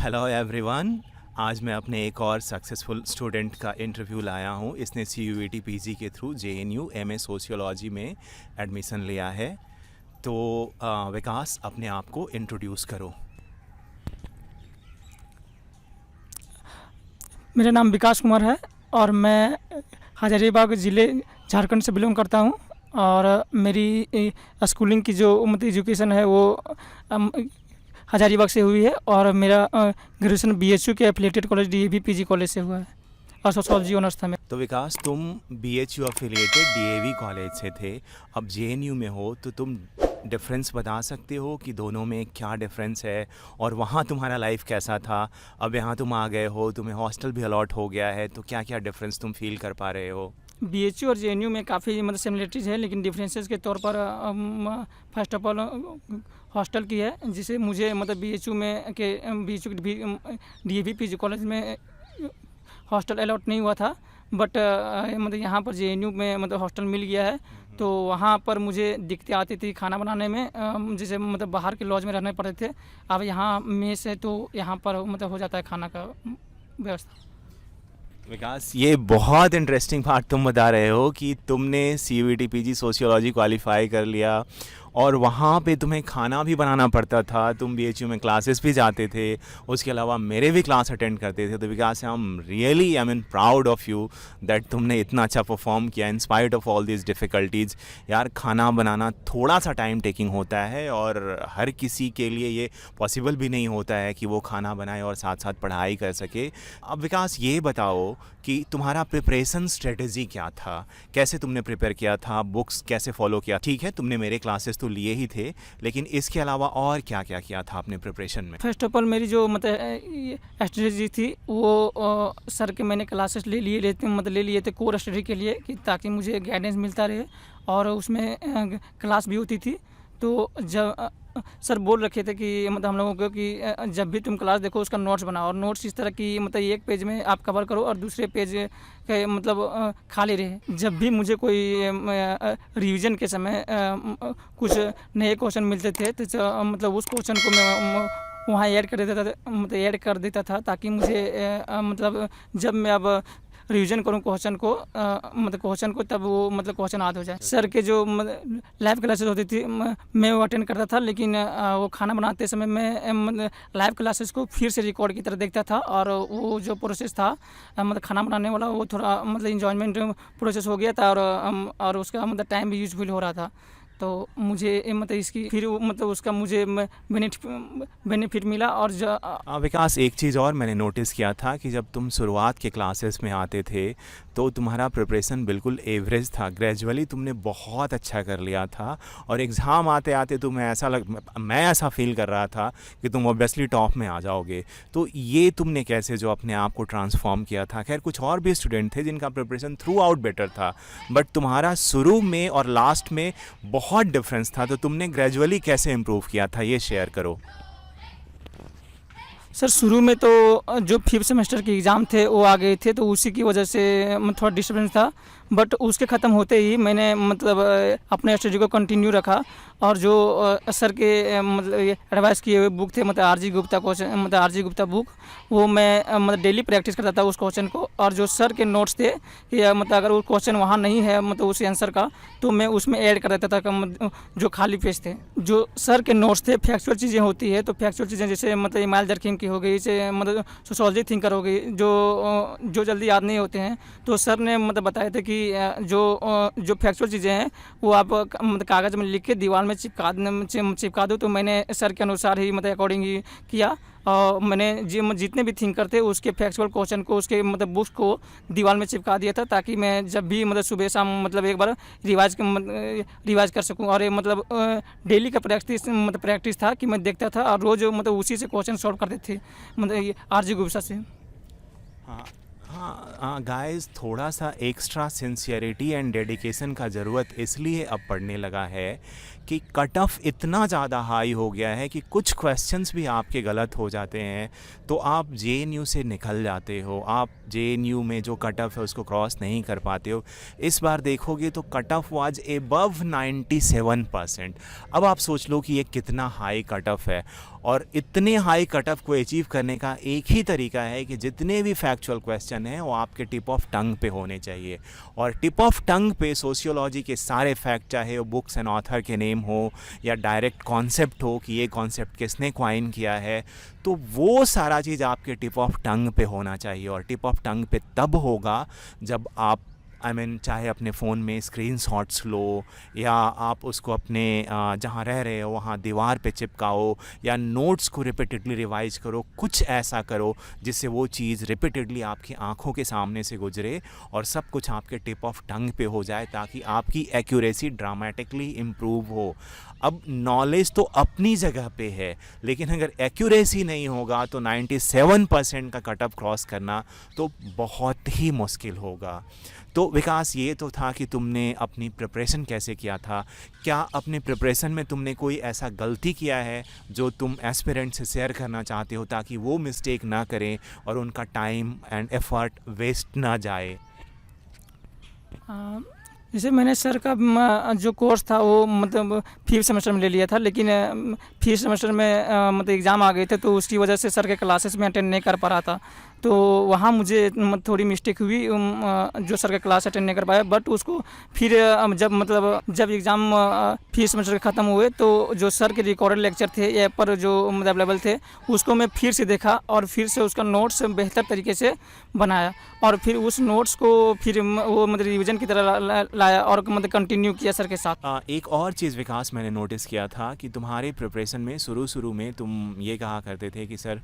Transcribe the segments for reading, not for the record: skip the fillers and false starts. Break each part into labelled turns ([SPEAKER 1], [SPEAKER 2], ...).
[SPEAKER 1] Hello everyone. आज मैं अपने एक और सक्सेसफुल स्टूडेंट का इंटरव्यू लाया हूँ। इसने CUET PG के थ्रू JNU MA सोशियोलॉजी में एडमिशन लिया है। तो विकास, अपने आप को इंट्रोड्यूस करो।
[SPEAKER 2] मेरा नाम विकास कुमार है और मैं हजारीबाग ज़िले झारखंड से बिलोंग करता हूँ। और मेरी स्कूलिंग की जो मतलब एजुकेशन है वो हजारीबाग से हुई है। और मेरा ग्रेजुएशन BHU के affiliated college DAV PG college से हुआ है और सोशोलॉजी ऑनर्स था मेरा।
[SPEAKER 1] तो विकास, तुम BHU अफिलिएटेड DAV कॉलेज से थे, अब JNU में हो, तो तुम डिफरेंस बता सकते हो कि दोनों में क्या डिफरेंस है और वहाँ तुम्हारा लाइफ कैसा था? अब यहाँ तुम आ गए हो, तुम्हें हॉस्टल भी अलॉट हो गया है, तो क्या क्या डिफरेंस तुम फील कर पा रहे हो?
[SPEAKER 2] BHU और JNU में काफ़ी मतलब सिमिलरिटीज़ है, लेकिन डिफरेंसेस के तौर पर फर्स्ट ऑफ ऑल हॉस्टल की है, जिसे मुझे मतलब BHU में के BHU DAV PG कॉलेज में हॉस्टल अलॉट नहीं हुआ था। बट मतलब यहाँ पर JNU में मतलब हॉस्टल मिल गया है। तो वहाँ पर मुझे दिक्कतें आती थी खाना बनाने में, जैसे मतलब बाहर के लॉज में रहने पड़ते थे। अब यहाँ मेस है तो यहाँ पर मतलब हो जाता है खाना का व्यवस्था।
[SPEAKER 1] विकास, ये बहुत इंटरेस्टिंग बात तुम बता रहे हो कि तुमने CUET PG सोशियोलॉजी क्वालिफाई कर लिया और वहाँ पे तुम्हें खाना भी बनाना पड़ता था। तुम BHU में क्लासेस भी जाते थे, उसके अलावा मेरे भी क्लास अटेंड करते थे। तो Vikas, I am really proud of you that तुमने इतना अच्छा परफॉर्म किया in spite of all this difficulties. यार, खाना बनाना थोड़ा सा टाइम टेकिंग होता है और हर किसी के लिए ये पॉसिबल भी नहीं होता है कि वो खाना बनाए और साथ साथ पढ़ाई कर सके। अब विकास, ये बताओ कि तुम्हारा प्रिपरेशन स्ट्रेटजी क्या था? कैसे तुमने प्रिपेयर किया था? बुक्स कैसे फॉलो किया? ठीक है, तुमने मेरे क्लासेस तो लिए ही थे, लेकिन इसके अलावा और क्या क्या किया था अपने प्रिपरेशन में?
[SPEAKER 2] फर्स्ट ऑफ ऑल मेरी जो मतलब स्ट्रेटजी थी वो सर के मैंने क्लासेस ले लिए थे कोर स्टडी के लिए, कि ताकि मुझे गाइडेंस मिलता रहे और उसमें क्लास भी होती थी। तो जब सर बोल रखे थे कि मतलब हम लोगों को कि जब भी तुम क्लास देखो उसका नोट्स बनाओ, और नोट्स इस तरह की मतलब एक पेज में आप कवर करो और दूसरे पेज के मतलब खाली रहे। जब भी मुझे कोई रिवीजन के समय कुछ नए क्वेश्चन मिलते थे तो मतलब उस क्वेश्चन को मैं वहाँ ऐड कर देता था ताकि मुझे मतलब जब मैं अब रिवीजन करूँ क्वेश्चन को तब वो मतलब क्वेश्चन याद हो जाए। सर के जो लाइव क्लासेस होती थी मैं वो अटेंड करता था, लेकिन वो खाना बनाते समय मैं लाइव क्लासेस को फिर से रिकॉर्ड की तरह देखता था। और वो जो प्रोसेस था मतलब खाना बनाने वाला, वो थोड़ा मतलब इंजॉयमेंट प्रोसेस हो गया था और उसका मतलब टाइम भी यूजफुल हो रहा था। तो मुझे मतलब इसकी फिर मतलब उसका मुझे बेनिफिट मिला। और
[SPEAKER 1] विकास, एक चीज़ और मैंने नोटिस किया था कि जब तुम शुरुआत के क्लासेस में आते थे तो तुम्हारा प्रिपरेशन बिल्कुल एवरेज था। ग्रेजुअली तुमने बहुत अच्छा कर लिया था और एग्ज़ाम आते आते मैं ऐसा फील कर रहा था कि तुम ऑब्वियसली टॉप में आ जाओगे। तो ये तुमने कैसे जो अपने आप को ट्रांसफॉर्म किया था? खैर, कुछ और भी स्टूडेंट थे जिनका प्रिपरेशन थ्रू आउट बेटर था, बट तुम्हारा शुरू में और लास्ट में बहुत डिफरेंस था। तो तुमने ग्रेजुअली कैसे इम्प्रूव किया था, ये शेयर करो।
[SPEAKER 2] सर शुरू में तो जो 5th सेमेस्टर के एग्ज़ाम थे वो आ गए थे, तो उसी की वजह से थोड़ा डिस्टर्बेंस था। बट उसके ख़त्म होते ही मैंने मतलब अपने स्टडी को कंटिन्यू रखा। और जो सर के मतलब एडवाइस किए हुए बुक थे, मतलब RG गुप्ता बुक, वो मैं मतलब डेली प्रैक्टिस करता था उस क्वेश्चन को। और जो सर के नोट्स थे कि मतलब अगर वो क्वेश्चन वहाँ नहीं है मतलब उस आंसर का, तो मैं उसमें ऐड कर देता था जो खाली पेज थे। जो सर के नोट्स थे फैक्चुअल चीज़ें होती है, तो फैक्चुअल चीज़ें जैसे मतलब इमाइल जरकीन की हो गई, जैसे मतलब सोशोलॉजी थिंकर हो गई, जो जल्दी याद नहीं होते हैं। तो सर ने मतलब बताए थे कि जो फैक्चुअल चीज़ें हैं वो आप मतलब कागज़ में लिख के दीवार में चिपका दो। तो मैंने सर के अनुसार ही मतलब अकॉर्डिंग ही किया। और मैंने जितने भी थिंकर थे उसके फैक्चुअल क्वेश्चन को उसके मतलब बुक्स को दीवार में चिपका दिया था, ताकि मैं जब भी मतलब सुबह शाम मतलब एक बार रिवाइज कर सकूं। और ये मतलब डेली का प्रैक्टिस था कि मैं देखता था और रोज़ मतलब उसी से क्वेश्चन सॉल्व करते थे मतलब ये RG गुप्ता से।
[SPEAKER 1] हाँ हाँ गाइस, थोड़ा सा एक्स्ट्रा सिंसियरिटी एंड डेडिकेशन का ज़रूरत इसलिए अब पड़ने लगा है कि कट ऑफ इतना ज़्यादा हाई हो गया है कि कुछ क्वेश्चंस भी आपके गलत हो जाते हैं तो आप जेएनयू से निकल जाते हो, आप जेएनयू में जो कट ऑफ है उसको क्रॉस नहीं कर पाते हो। इस बार देखोगे तो कट ऑफ वाज एबव 97%। अब आप सोच लो कि ये कितना हाई कट ऑफ है, और इतने हाई कट ऑफ को अचीव करने का एक ही तरीका है कि जितने भी फैक्चुअल क्वेश्चन हैं वो आपके टिप ऑफ टंग पे होने चाहिए। और टिप ऑफ टंग पे सोशियोलॉजी के सारे फैक्ट, चाहे वो बुक्स एंड ऑथर के नेम हो या डायरेक्ट कॉन्सेप्ट हो कि ये कॉन्सेप्ट किसने क्वाइन किया है, तो वो सारा चीज़ आपके टिप ऑफ टंग पे होना चाहिए। और टिप ऑफ टंग पे तब होगा जब आप चाहे अपने फ़ोन में स्क्रीनशॉट्स लो, या आप उसको अपने जहाँ रह रहे हो वहाँ दीवार पे चिपकाओ, या नोट्स को रिपीटेडली रिवाइज करो, कुछ ऐसा करो जिससे वो चीज़ रिपीटेडली आपकी आंखों के सामने से गुजरे और सब कुछ आपके टिप ऑफ टंग पे हो जाए, ताकि आपकी एक्यूरेसी ड्रामेटिकली इम्प्रूव हो। अब नॉलेज तो अपनी जगह पे है, लेकिन अगर एक्यूरेसी नहीं होगा तो 97% का कट ऑफ क्रॉस करना तो बहुत ही मुश्किल होगा। तो विकास, ये तो था कि तुमने अपनी प्रिपरेशन कैसे किया था। क्या अपने प्रिपरेशन में तुमने कोई ऐसा गलती किया है जो तुम एस्पिरेंट से शेयर करना चाहते हो, ताकि वो मिस्टेक ना करें और उनका टाइम एंड एफर्ट वेस्ट ना जाए?
[SPEAKER 2] जैसे मैंने सर का जो कोर्स था वो मतलब 5th सेमेस्टर में ले लिया था, लेकिन 5th सेमेस्टर में मतलब एग्ज़ाम आ गए थे, तो उसकी वजह से सर के क्लासेस में अटेंड नहीं कर पा रहा था। तो वहाँ मुझे थोड़ी मिस्टेक हुई, जो सर का क्लास अटेंड नहीं कर पाया। बट उसको फिर जब एग्ज़ाम 5th सेमेस्टर के ख़त्म हुए तो जो सर के रिकॉर्डेड लेक्चर थे ऐप पर जो मतलब अवेलेबल थे, उसको मैं फिर से देखा और फिर से उसका नोट्स बेहतर तरीके से बनाया, और फिर उस नोट्स को फिर वो मतलब रिवीजन की तरह लाया और मतलब कंटिन्यू किया सर के साथ।
[SPEAKER 1] एक और चीज़ विकास मैंने नोटिस किया था कि तुम्हारे प्रिपरेशन में शुरू में तुम ये कहा करते थे कि सर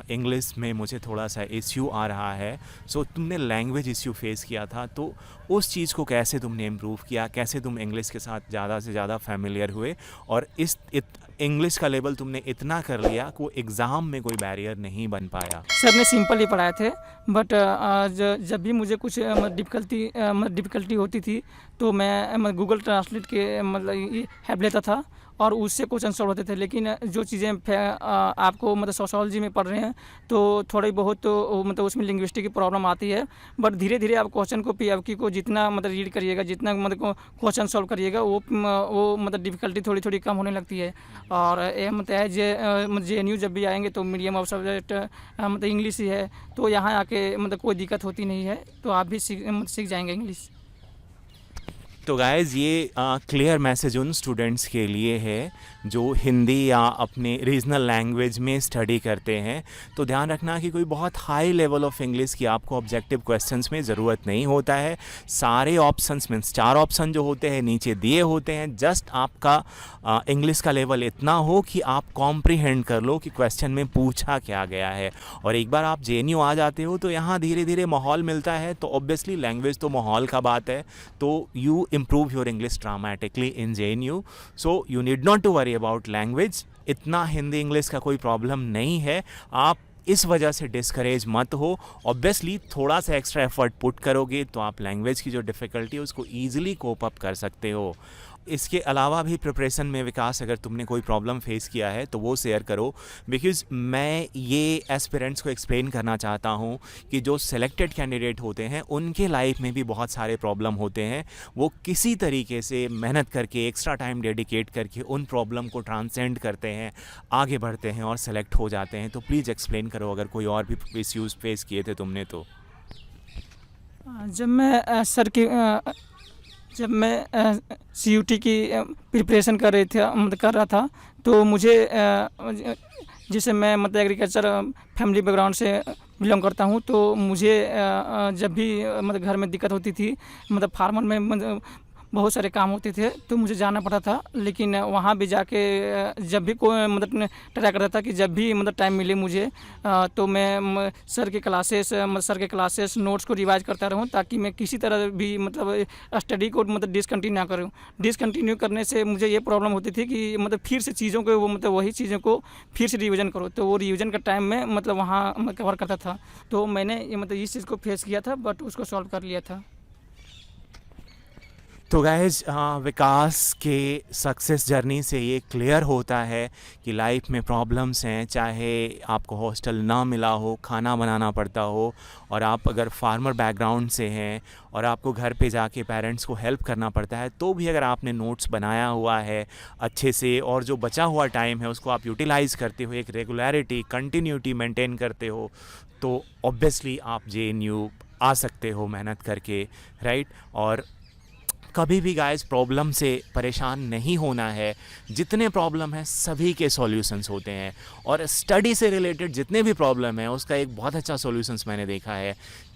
[SPEAKER 1] इंग्लिश में मुझे थोड़ा सा इश्यू आ रहा है। सो तुमने लैंग्वेज इश्यू फेस किया था, तो उस चीज़ को कैसे तुमने इम्प्रूव किया, कैसे तुम इंग्लिश के साथ ज़्यादा से ज़्यादा फैमिलियर हुए और इंग्लिश का लेवल तुमने इतना कर लिया कि वो एग्ज़ाम में कोई बैरियर नहीं बन पाया?
[SPEAKER 2] सर ने सिंपल ही पढ़ाए थे, बट जब भी मुझे कुछ डिफ़िकल्टी होती थी तो मैं गूगल ट्रांसलेट के मतलब हेल्प लेता था और उससे क्वेश्चन सॉल्व होते थे। लेकिन जो चीज़ें आपको मतलब सोशियोलॉजी में पढ़ रहे हैं तो थोड़ी बहुत तो मतलब उसमें लिंग्विस्टिक की प्रॉब्लम आती है, बट धीरे धीरे आप क्वेश्चन को पीएफक्यू को जितना मतलब रीड करिएगा, जितना मतलब क्वेश्चन सॉल्व करिएगा, वो मतलब डिफ़िकल्टी थोड़ी थोड़ी कम होने लगती है। और ये मतलब जेएनयू जब भी आएंगे तो मीडियम ऑफ सब्जेक्ट मतलब इंग्लिश ही है, तो यहाँ आके मतलब कोई दिक्कत होती नहीं है, तो आप भी सीख जाएंगे इंग्लिश।
[SPEAKER 1] तो गाइज़, ये क्लियर मैसेज उन स्टूडेंट्स के लिए है जो हिंदी या अपने रीजनल लैंग्वेज में स्टडी करते हैं। तो ध्यान रखना कि कोई बहुत हाई लेवल ऑफ इंग्लिश की आपको ऑब्जेक्टिव क्वेश्चंस में ज़रूरत नहीं होता है। सारे ऑप्शंस में 4 ऑप्शन जो होते हैं नीचे दिए होते हैं। जस्ट आपका इंग्लिश का लेवल इतना हो कि आप कॉम्प्रीहेंड कर लो कि क्वेश्चन में पूछा क्या गया है। और एक बार आप जेएनयू आ जाते हो तो यहाँ धीरे धीरे माहौल मिलता है, तो ऑब्वियसली लैंग्वेज तो माहौल का बात है, तो you improve your English dramatically in JNU. So you need not to worry about language. इतना हिंदी इंग्लिश का कोई प्रॉब्लम नहीं है। आप इस वजह से डिस्करेज मत हो। ऑब्वियसली थोड़ा सा एक्स्ट्रा एफर्ट पुट करोगे तो आप लैंग्वेज की जो डिफ़िकल्टी है उसको ईजिली कोप अप कर सकते हो। इसके अलावा भी प्रिपरेशन में विकास, अगर तुमने कोई प्रॉब्लम फेस किया है तो वो शेयर करो, बिकॉज़ मैं ये एस्पिरेंट्स को एक्सप्लेन करना चाहता हूँ कि जो सेलेक्टेड कैंडिडेट होते हैं उनके लाइफ में भी बहुत सारे प्रॉब्लम होते हैं। वो किसी तरीके से मेहनत करके, एक्स्ट्रा टाइम डेडिकेट करके उन प्रॉब्लम को ट्रांसेंड करते हैं, आगे बढ़ते हैं और सेलेक्ट हो जाते हैं। तो प्लीज़ एक्सप्लेन करो अगर कोई और भी इश्यूज़ फेस किए थे तुमने तो।
[SPEAKER 2] जब मैं सीयूटी की प्रिपरेशन कर रहा था तो मुझे जैसे मैं मतलब एग्रीकल्चर फैमिली बैकग्राउंड से बिलोंग करता हूँ, तो मुझे जब भी मतलब घर में दिक्कत होती थी, मतलब फार्मर में मतलब बहुत सारे काम होते थे तो मुझे जाना पड़ता था। लेकिन वहाँ भी जाके जब भी कोई मतलब ट्राई करता था कि जब भी मतलब टाइम मिले मुझे तो मैं सर के क्लासेस नोट्स को रिवाइज करता रहूँ, ताकि मैं किसी तरह भी मतलब स्टडी को मतलब डिसकंटिन्यू ना करूँ। डिसकंटिन्यू करने से मुझे ये प्रॉब्लम होती थी कि मतलब फिर से चीज़ों को वही चीज़ों को फिर से रिविज़न करो, तो वो रिविज़न का टाइम में मतलब वहाँ कवर करता था। तो मैंने मतलब इस चीज़ को फेस किया था, बट उसको सॉल्व कर लिया था।
[SPEAKER 1] तो गाइज विकास के सक्सेस जर्नी से ये क्लियर होता है कि लाइफ में प्रॉब्लम्स हैं, चाहे आपको हॉस्टल ना मिला हो, खाना बनाना पड़ता हो, और आप अगर फार्मर बैकग्राउंड से हैं और आपको घर पे जाके पेरेंट्स को हेल्प करना पड़ता है, तो भी अगर आपने नोट्स बनाया हुआ है अच्छे से और जो बचा हुआ टाइम है उसको आप यूटिलाइज़ करते हो, एक रेगुलरिटी कंटिन्यूटी मेंटेन करते हो, तो ऑब्वियसली आप JNU आ सकते हो मेहनत करके, राइट। और कभी भी गाइस प्रॉब्लम से परेशान नहीं होना है। जितने प्रॉब्लम हैं सभी के सॉल्यूशंस होते हैं, और स्टडी से रिलेटेड जितने भी प्रॉब्लम है उसका एक बहुत अच्छा सॉल्यूशंस मैंने देखा है।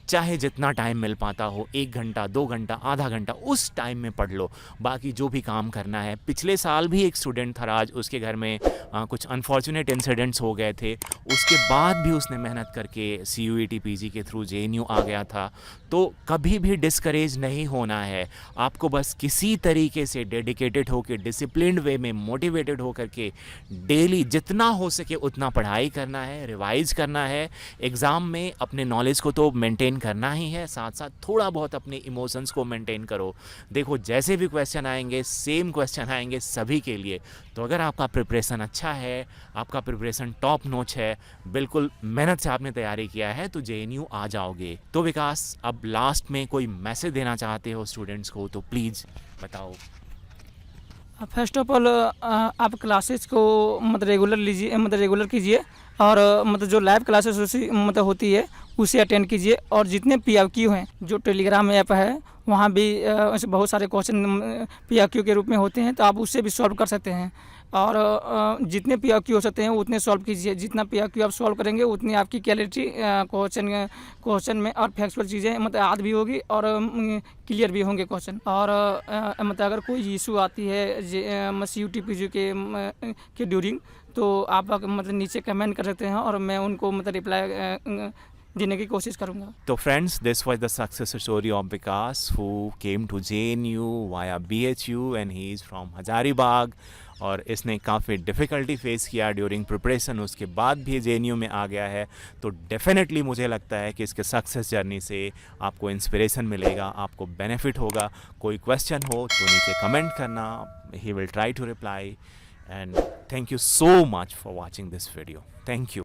[SPEAKER 1] चाहे जितना टाइम मिल पाता हो, 1 घंटा 2 घंटा आधा घंटा, उस टाइम में पढ़ लो, बाकी जो भी काम करना है। पिछले साल भी एक स्टूडेंट था राज, उसके घर में कुछ अनफॉर्चुनेट इंसिडेंट्स हो गए थे, उसके बाद भी उसने मेहनत करके CUET PG के थ्रू JNU आ गया था। तो कभी भी डिस्करेज नहीं होना है, आपको बस किसी तरीके से डेडिकेटेड होकर, डिसिप्लिन्ड वे में मोटिवेटेड होकर के डेली जितना हो सके उतना पढ़ाई करना है, रिवाइज करना है। एग्ज़ाम में अपने नॉलेज को तो मेंटेन करना ही है, साथ साथ थोड़ा बहुत अपने इमोशंस को मेंटेन करो। देखो जैसे भी क्वेश्चन आएंगे सेम क्वेश्चन आएंगे सभी के लिए, तो अगर आपका प्रिपरेशन अच्छा है, आपका प्रिपरेशन टॉप नॉच है, बिल्कुल मेहनत से आपने तैयारी किया है, तो JNU आ जाओगे। तो विकास, अब लास्ट में कोई मैसेज देना चाहते हो स्टूडेंट्स को तो प्लीज़ बताओ।
[SPEAKER 2] फर्स्ट ऑफ ऑल आप क्लासेस को मतलब रेगुलर लीजिए, मतलब रेगुलर कीजिए, और मतलब जो लाइव क्लासेस उसी मतलब होती है उसे अटेंड कीजिए। और जितने PRQ हैं, जो टेलीग्राम ऐप है वहाँ भी ऐसे बहुत सारे क्वेश्चन PRQ के रूप में होते हैं, तो आप उससे भी सॉल्व कर सकते हैं। और जितने PRQ हो सकते हैं उतने सॉल्व कीजिए। जितना PRQ आप सॉल्व करेंगे उतनी आपकी क्लैरिटी क्वेश्चन में और फैक्चुअल चीज़ें मतलब याद भी होगी और क्लियर भी होंगे क्वेश्चन। और मतलब अगर कोई इशू आती है CUET PG के ड्यूरिंग, तो आप मतलब नीचे कमेंट कर सकते हैं और मैं उनको मतलब रिप्लाई देने की कोशिश करूँगा।
[SPEAKER 1] तो friends, this was the success story of Vikas who came to JNU via BHU and he is from Hazaribagh. और इसने काफ़ी डिफ़िकल्टी फेस किया ड्यूरिंग प्रिपरेशन, उसके बाद भी JNU में आ गया है। तो डेफिनेटली मुझे लगता है कि इसके सक्सेस जर्नी से आपको इंस्पिरेशन मिलेगा, आपको बेनिफिट होगा। कोई क्वेश्चन हो तो नीचे कमेंट करना, he will try to reply. And thank you so much for watching this video. Thank you.